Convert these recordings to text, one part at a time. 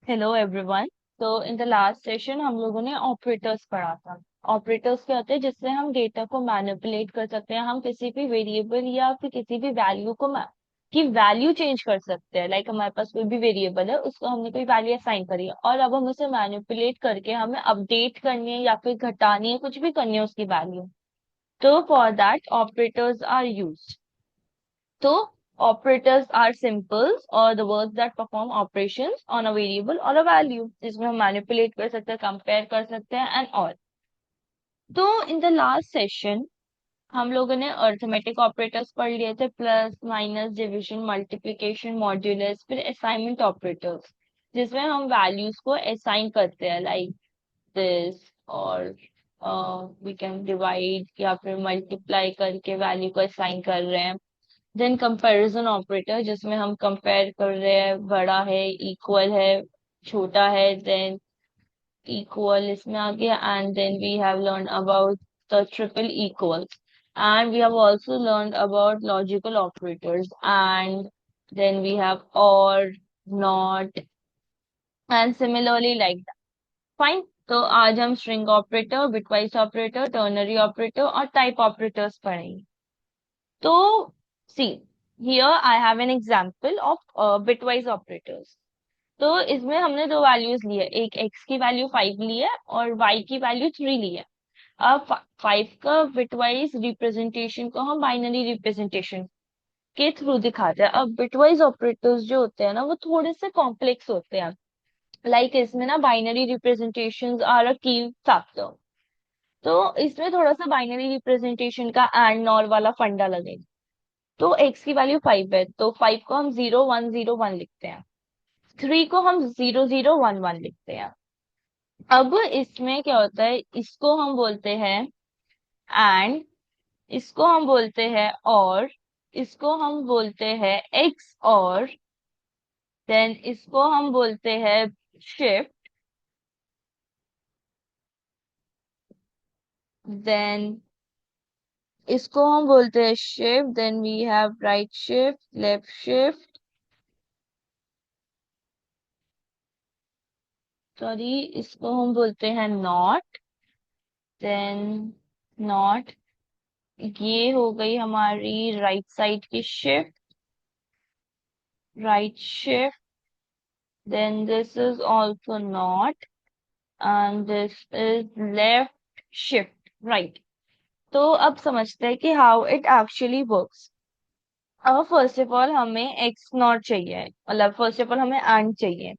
Hello everyone. तो in the last session हम लोगों ने ऑपरेटर्स पढ़ा था। ऑपरेटर्स क्या होते हैं जिससे हम डेटा को मैनिपुलेट कर सकते हैं, हम किसी भी वेरिएबल या फिर किसी भी वैल्यू को की वैल्यू चेंज कर सकते हैं। लाइक हमारे पास कोई भी वेरिएबल है, उसको हमने कोई वैल्यू असाइन करी है और अब हम उसे मैनिपुलेट करके हमें अपडेट करनी है या फिर घटानी है, कुछ भी करनी है उसकी वैल्यू। तो for that operators are used. तो operators are symbols or the words that perform operations on a variable or a value, जिसमें हम मैनिपुलेट कर सकते हैं, कंपेयर कर सकते हैं एंड ऑल। तो इन द लास्ट सेशन हम लोगों ने अर्थमेटिक ऑपरेटर्स पढ़ लिए थे, plus minus division multiplication modulus, फिर असाइनमेंट ऑपरेटर्स जिसमें हम वैल्यूज को असाइन करते हैं, लाइक दिस, और वी कैन डिवाइड या फिर मल्टीप्लाई करके वैल्यू को असाइन कर रहे हैं। देन कंपैरिजन ऑपरेटर जिसमें हम कंपेयर कर रहे हैं, बड़ा है, इक्वल है, छोटा है, देन इक्वल इसमें आ गया। And then we have learn about the triple equals, and we have also learn about logical operators, and then we have or, not, and similarly like that. Fine. तो आज हम string operator, bitwise operator, ternary operator और type operators पढ़ेंगे। तो see, here I have an example of bitwise operators. तो इसमें हमने दो वैल्यूज ली है, एक x की वैल्यू 5 ली है और y की वैल्यू 3 ली है। अब 5 का बिटवाइज रिप्रेजेंटेशन को हम बाइनरी रिप्रेजेंटेशन के थ्रू दिखाते हैं। अब बिटवाइज ऑपरेटर्स जो होते हैं ना, वो थोड़े से कॉम्प्लेक्स होते हैं। लाइक इसमें ना बाइनरी रिप्रेजेंटेशंस आर अ की फैक्टर। तो इसमें थोड़ा सा बाइनरी रिप्रेजेंटेशन का एंड नॉर वाला फंडा लगेगा। तो x की वैल्यू 5 है, तो 5 को हम 0 1 0 1 लिखते हैं, 3 को हम 0 0 1 1 लिखते हैं। अब इसमें क्या होता है, इसको हम बोलते हैं एंड, इसको हम बोलते हैं और, इसको हम बोलते हैं x और, देन इसको हम बोलते हैं शिफ्ट, देन इसको हम बोलते हैं shift, then we have right shift, left shift, sorry, इसको हम बोलते हैं नॉट, देन नॉट। ये हो गई हमारी राइट साइड की shift, right shift, then this is also not, and this is left shift right. तो अब समझते हैं कि हाउ इट एक्चुअली वर्क्स। अब फर्स्ट ऑफ ऑल हमें एक्स नॉट चाहिए, मतलब फर्स्ट ऑफ ऑल हमें एंड चाहिए।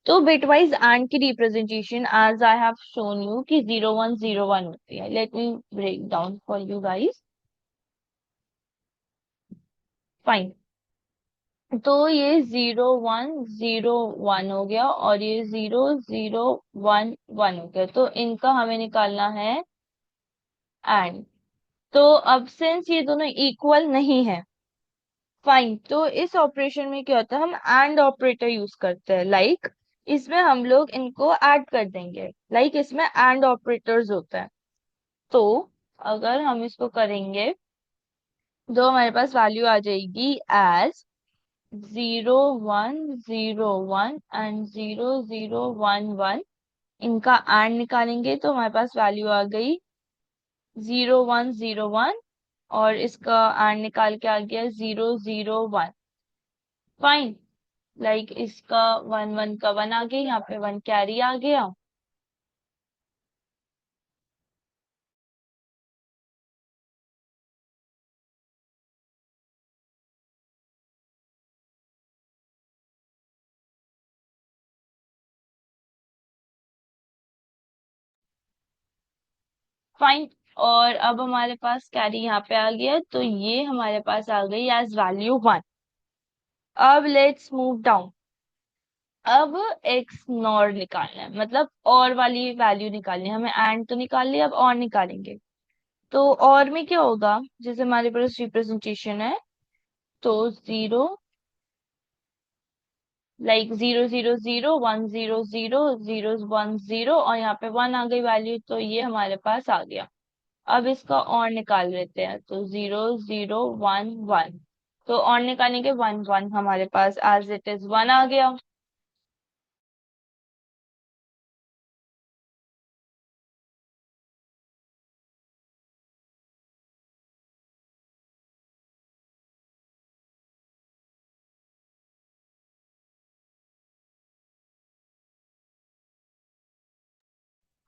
तो बिटवाइज एंड की representation as I have shown you कि 0 1 0 1 होती है। Let me break down for you guys. Fine. तो ये 0 1 0 1 हो गया और ये 0 0 1 1 हो गया, तो इनका हमें निकालना है एंड। तो अब सिंस ये दोनों इक्वल नहीं है, फाइन, तो इस ऑपरेशन में क्या होता है, हम एंड ऑपरेटर यूज करते हैं। लाइक इसमें हम लोग इनको ऐड कर देंगे, लाइक इसमें एंड ऑपरेटर्स होता है। तो अगर हम इसको करेंगे तो हमारे पास वैल्यू आ जाएगी एज 0 1 0 1 एंड 0 0 1 1। इनका एंड निकालेंगे तो हमारे पास वैल्यू आ गई 0 1 0 1, और इसका एंड निकाल के आ गया 0 0 1। फाइन। लाइक इसका 1 1 का 1 आ गया, यहाँ पे 1 कैरी आ गया। फाइन। और अब हमारे पास कैरी यहाँ पे आ गया, तो ये हमारे पास आ गई एज वैल्यू 1। अब लेट्स मूव डाउन। अब एक्स नॉर निकालना है, मतलब और वाली वैल्यू निकालनी है हमें। एंड तो निकाल लिया, अब और निकालेंगे। तो और में क्या होगा, जैसे हमारे पास रिप्रेजेंटेशन है, तो 0, लाइक 0 0 0 1 0 0 0 1 0, और यहाँ पे 1 आ गई वैल्यू, तो ये हमारे पास आ गया। अब इसका और निकाल लेते हैं, तो 0 0 1 1। तो और निकालेंगे 1 1, हमारे पास एज इट इज 1 आ गया।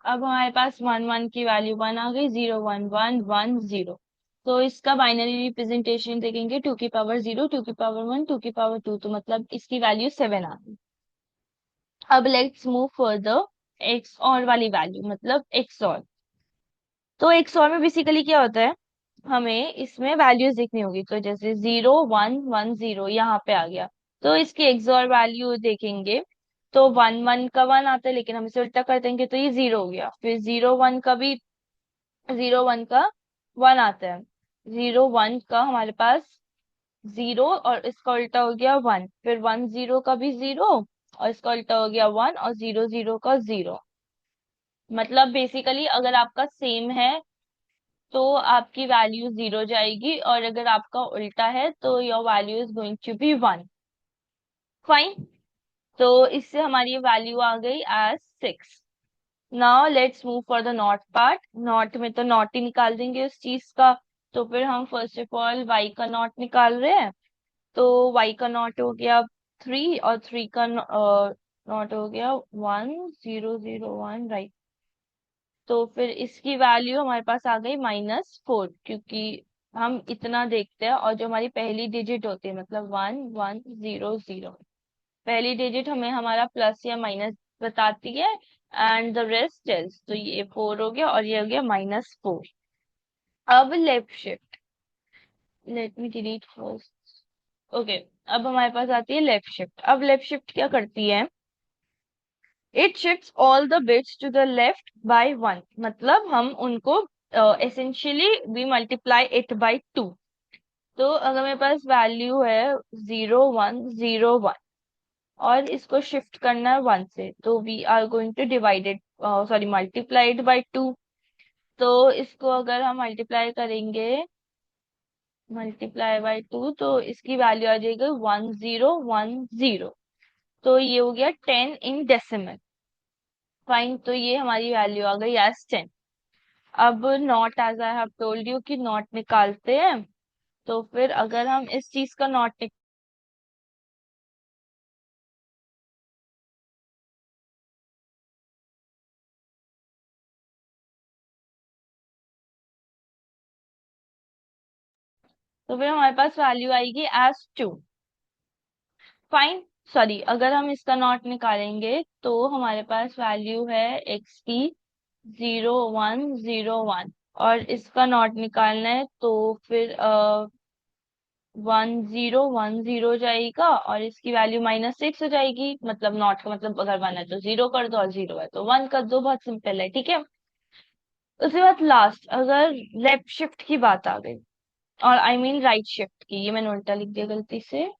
अब हमारे पास 1 1 की वैल्यू 1 आ गई, 0 1 1 1 0। तो इसका बाइनरी रिप्रेजेंटेशन देखेंगे, 2 की पावर 0, 2 की पावर 1, 2 की पावर 2, तो मतलब इसकी वैल्यू 7 आ गई। अब लेट्स मूव फर्दर, एक्स और वाली वैल्यू मतलब एक्स और। तो एक्स और में बेसिकली क्या होता है, हमें इसमें वैल्यूज देखनी होगी। तो जैसे 0 1 1 0 यहाँ पे आ गया, तो इसकी एक्स और वैल्यू देखेंगे। तो 1 1 का 1 आता है, लेकिन हम इसे उल्टा कर देंगे तो ये 0 हो गया। फिर 0 1 का भी 0 1 का 1 आता है, 0 1 का हमारे पास 0 और इसका उल्टा हो गया 1। फिर 1 0 का भी 0 और इसका उल्टा हो गया 1, और 0 0 का 0। मतलब बेसिकली अगर आपका सेम है तो आपकी वैल्यू 0 जाएगी, और अगर आपका उल्टा है तो your value is going to be 1। Fine. तो इससे हमारी वैल्यू आ गई as 6। Now let's move for the not part. Not में तो नॉट ही निकाल देंगे उस चीज का। तो फिर हम फर्स्ट ऑफ ऑल वाई का नॉट निकाल रहे हैं। तो वाई का नॉट हो गया 3, और 3 का नॉट हो गया 1 0 0 1, राइट। तो फिर इसकी वैल्यू हमारे पास आ गई -4, क्योंकि हम इतना देखते हैं, और जो हमारी पहली डिजिट होती है मतलब 1 1 0 0, पहली डिजिट हमें हमारा प्लस या माइनस बताती है, एंड द रेस्ट टेल्स। तो ये 4 हो गया और ये हो गया -4। अब left shift, let me delete first. Okay, अब हमारे पास आती है लेफ्ट शिफ्ट। अब लेफ्ट शिफ्ट क्या करती है, it shifts all the bits to the left by 1। मतलब हम उनको essentially we multiply it by 2। तो अगर मेरे पास वैल्यू है 0 1 0 1 और इसको शिफ्ट करना है 1 से, तो we are going to divide it, sorry multiply it by 2। तो इसको अगर हम मल्टीप्लाई करेंगे, मल्टीप्लाई बाय 2, तो इसकी वैल्यू आ जाएगी 1010। तो ये हो गया 10 इन डेसिमल। फाइन, तो ये हमारी वैल्यू आ गई एज 10। अब not, as I have told you कि नॉट निकालते हैं। तो फिर अगर हम इस चीज का नॉट तो फिर हमारे पास वैल्यू आएगी एज 2। फाइन, सॉरी, अगर हम इसका नॉट निकालेंगे तो हमारे पास वैल्यू है एक्स की 0 1 0 1, और इसका नॉट निकालना है तो फिर 1010 जाएगा, और इसकी वैल्यू -6 हो जाएगी। मतलब नॉट का मतलब अगर 1 है तो 0 कर दो, और 0 है तो 1 कर दो। बहुत सिंपल है, ठीक है। उसके बाद लास्ट, अगर लेफ्ट शिफ्ट की बात आ गई, और आई मीन राइट शिफ्ट की, ये मैंने उल्टा लिख दिया गलती से।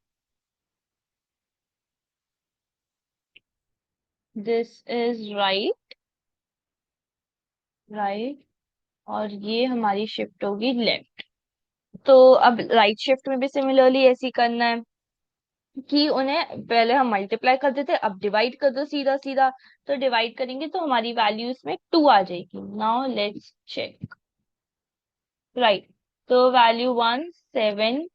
दिस इज राइट, राइट, और ये हमारी शिफ्ट होगी लेफ्ट। तो अब राइट शिफ्ट में भी सिमिलरली ऐसी करना है कि उन्हें पहले हम मल्टीप्लाई कर देते, अब डिवाइड कर दो सीधा सीधा। तो डिवाइड करेंगे तो हमारी वैल्यू इसमें 2 आ जाएगी। Now let's check, right. तो वैल्यू 1 7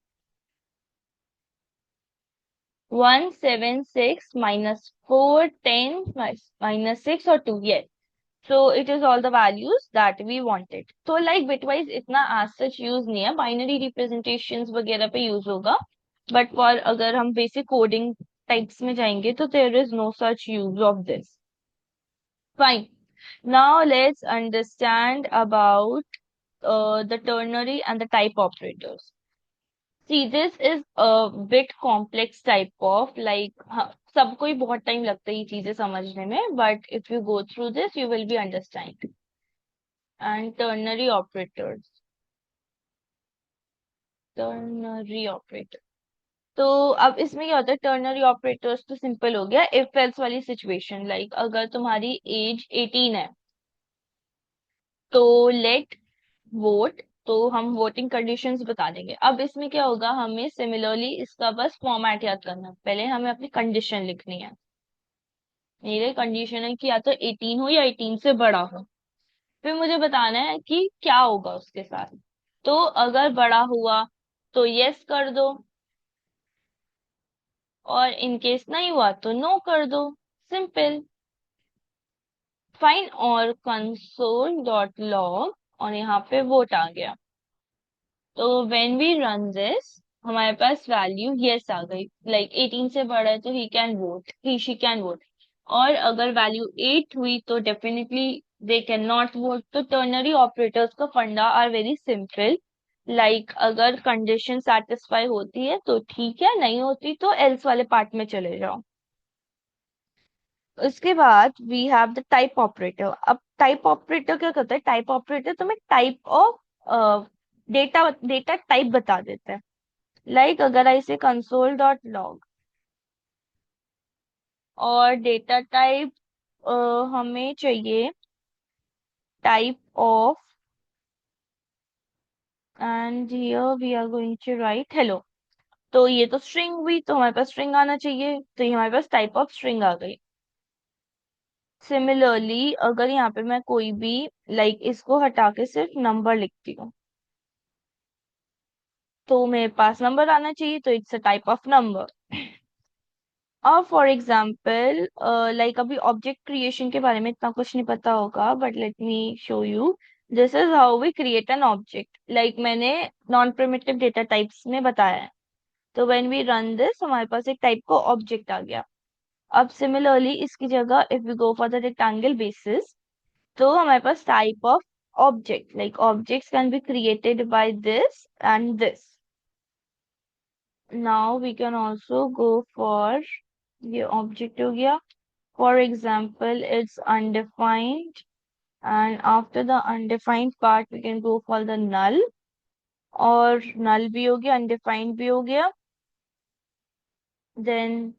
-4 10 -6 और 2, yes। So it is all the values that we wanted. तो like bitwise इतना as such यूज नहीं है, बाइनरी रिप्रेजेंटेशंस वगैरह पे यूज होगा। बट फॉर अगर हम बेसिक कोडिंग टाइप्स में जाएंगे तो there is no such use of this. Fine, now let's understand about the ternary and the type operators. See, this is a bit complex type of like, हाँ, सबको ही बहुत time लगता है ये चीजें समझने में, but if you go through this you will be understand. And ternary operators, ternary operator. तो अब इसमें क्या होता है, टर्नरी ऑपरेटर्स तो सिंपल हो गया, इफ एल्स वाली सिचुएशन। लाइक अगर तुम्हारी एज 18 है तो लेट वोट, तो हम वोटिंग कंडीशंस बता देंगे। अब इसमें क्या होगा, हमें सिमिलरली इसका बस फॉर्मेट याद करना है। पहले हमें अपनी कंडीशन लिखनी है। मेरे कंडीशन है कि या तो 18 हो या 18 से बड़ा हो। फिर मुझे बताना है कि क्या होगा उसके साथ। तो अगर बड़ा हुआ तो यस कर दो, और इन केस नहीं हुआ तो नो कर दो। सिंपल। फाइन, और कंसोल डॉट लॉग, और यहाँ पे वोट आ गया। तो व्हेन वी रन दिस, हमारे पास वैल्यू यस आ गई, लाइक 18 से बड़ा है तो he can vote, he she can vote. और अगर वैल्यू 8 हुई तो definitely they can not vote. तो टर्नरी ऑपरेटर्स का फंडा आर वेरी सिंपल, लाइक अगर कंडीशन सेटिस्फाई होती है तो ठीक है, नहीं होती तो एल्स वाले पार्ट में चले जाओ। उसके बाद we have the type operator. अब टाइप ऑपरेटर क्या करता है? टाइप ऑपरेटर तुम्हें type of data data type बता देता है। लाइक अगर I say console dot log, और डेटा टाइप हमें चाहिए type of, and here we are going to write hello. तो ये तो स्ट्रिंग हुई, तो हमारे पास स्ट्रिंग आना चाहिए, तो ये हमारे पास टाइप ऑफ स्ट्रिंग आ गई। सिमिलरली अगर यहाँ पे मैं कोई भी लाइक इसको हटा के सिर्फ नंबर लिखती हूँ, तो मेरे पास नंबर आना चाहिए, तो it's a type of number. और फॉर एग्जाम्पल लाइक अभी ऑब्जेक्ट क्रिएशन के बारे में इतना कुछ नहीं पता होगा, but let me show you. This is how we create an object, like मैंने नॉन प्रिमिटिव डेटा टाइप्स में बताया है। तो व्हेन वी रन दिस, हमारे पास एक टाइप का ऑब्जेक्ट आ गया। अब सिमिलरली इसकी जगह if we go for the rectangle basis, तो हमारे पास type of object, like objects can be created by this and this. Now we can also go for, ये ऑब्जेक्ट हो गया। For example it's undefined, and after the undefined part we can go for the null, और null भी हो गया, undefined भी हो गया। Then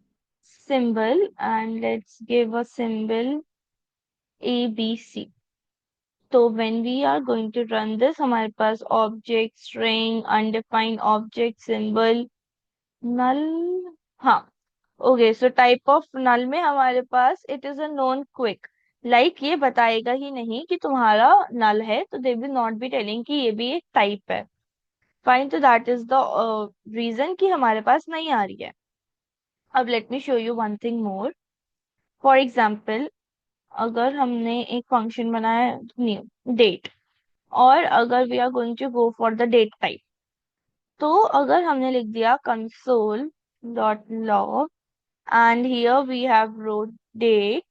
symbol, and let's give a symbol ABC. तो when we are going to run this, हमारे पास object, string, undefined object, symbol, null. हाँ, okay. So type of null में हमारे पास it is a non quick, like ये बताएगा ही नहीं कि तुम्हारा नल है, तो they will not be telling कि ये भी एक टाइप है। फाइन, तो दैट इज द रीजन कि हमारे पास नहीं आ रही है। अब late me show you one thing more. For example अगर हमने एक फंक्शन बनाया है न्यू डेट, और अगर we are going to go for the date type, तो अगर हमने लिख दिया console dot log, and here we have wrote date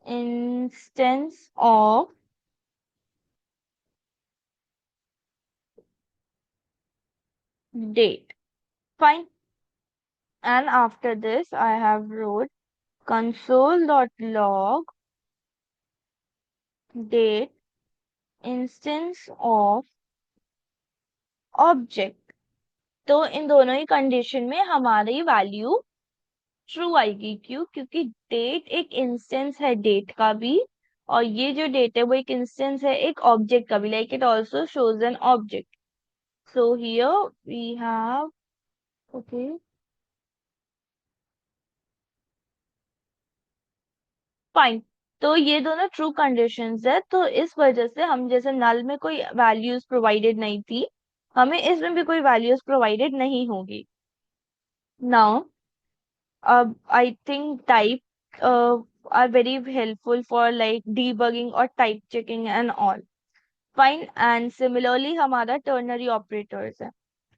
instance of date, fine, and after this I have wrote console dot log date instance of object। तो इन दोनों ही condition में हमारी value true आएगी। क्यों? क्योंकि डेट एक इंस्टेंस है date का भी, और ये जो डेट है वो एक इंस्टेंस है एक ऑब्जेक्ट का भी, like it also shows an object. So here we have, okay, fine. तो ये दोनों ट्रू कंडीशंस है, तो इस वजह से हम जैसे नल में कोई वैल्यूज प्रोवाइडेड नहीं थी, हमें इसमें भी कोई वैल्यूज प्रोवाइडेड नहीं होगी। नाउ अब I think type are very helpful for like debugging और type checking and all, fine. And similarly हमारा टर्नरी ऑपरेटर्स है,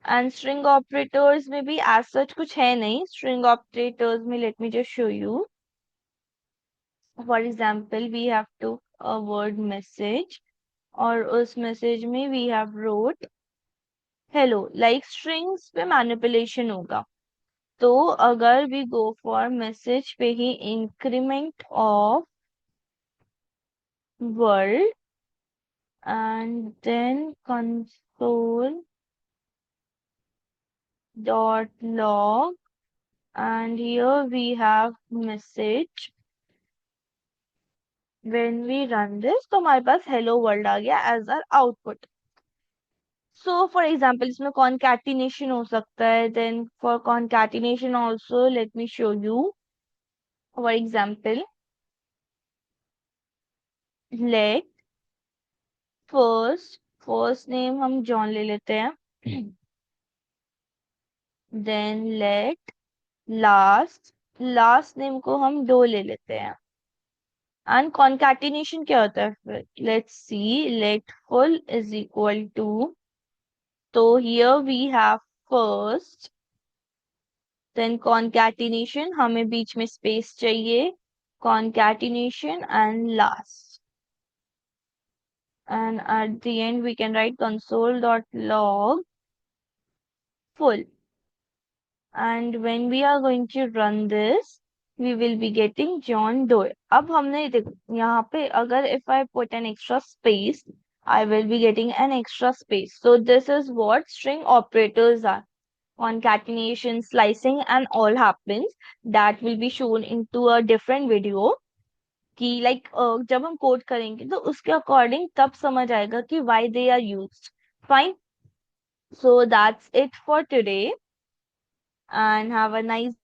एंड स्ट्रिंग ऑपरेटर्स में भी एज सच कुछ है नहीं। स्ट्रिंग ऑपरेटर्स में let me just show you. For example we have to a word message, और उस मैसेज में we have wrote hello, like strings पे मैनिपुलेशन होगा। तो अगर वी गो फॉर मैसेज पे ही increment of word, and then console dot log, and here we have message, when we run this तो हमारे पास hello world आ गया as our output. So for example इसमें कॉनकैटिनेशन हो सकता है, then for concatenation also let me show you. For example let first, first name हम John ले लेते हैं, देन लेट लास्ट, लास्ट नेम को हम डो ले लेते हैं, एंड कॉन्कैटिनेशन क्या होता है फिर? Let's see, let full is equal to, तो here we have first, then concatenation, हमें बीच में स्पेस चाहिए, concatenation and last, and at the end we can write console.log full, and when we are going to run this we will be getting John Doe. अब हमने देखो यहाँ पे अगर if I put an extra space I will be getting an extra space. So this is what string operators are. Concatenation, slicing and all happens. That will be shown into a different video कि like जब हम code करेंगे तो उसके according तब समझ आएगा कि why they are used. Fine. So that's it for today and have a nice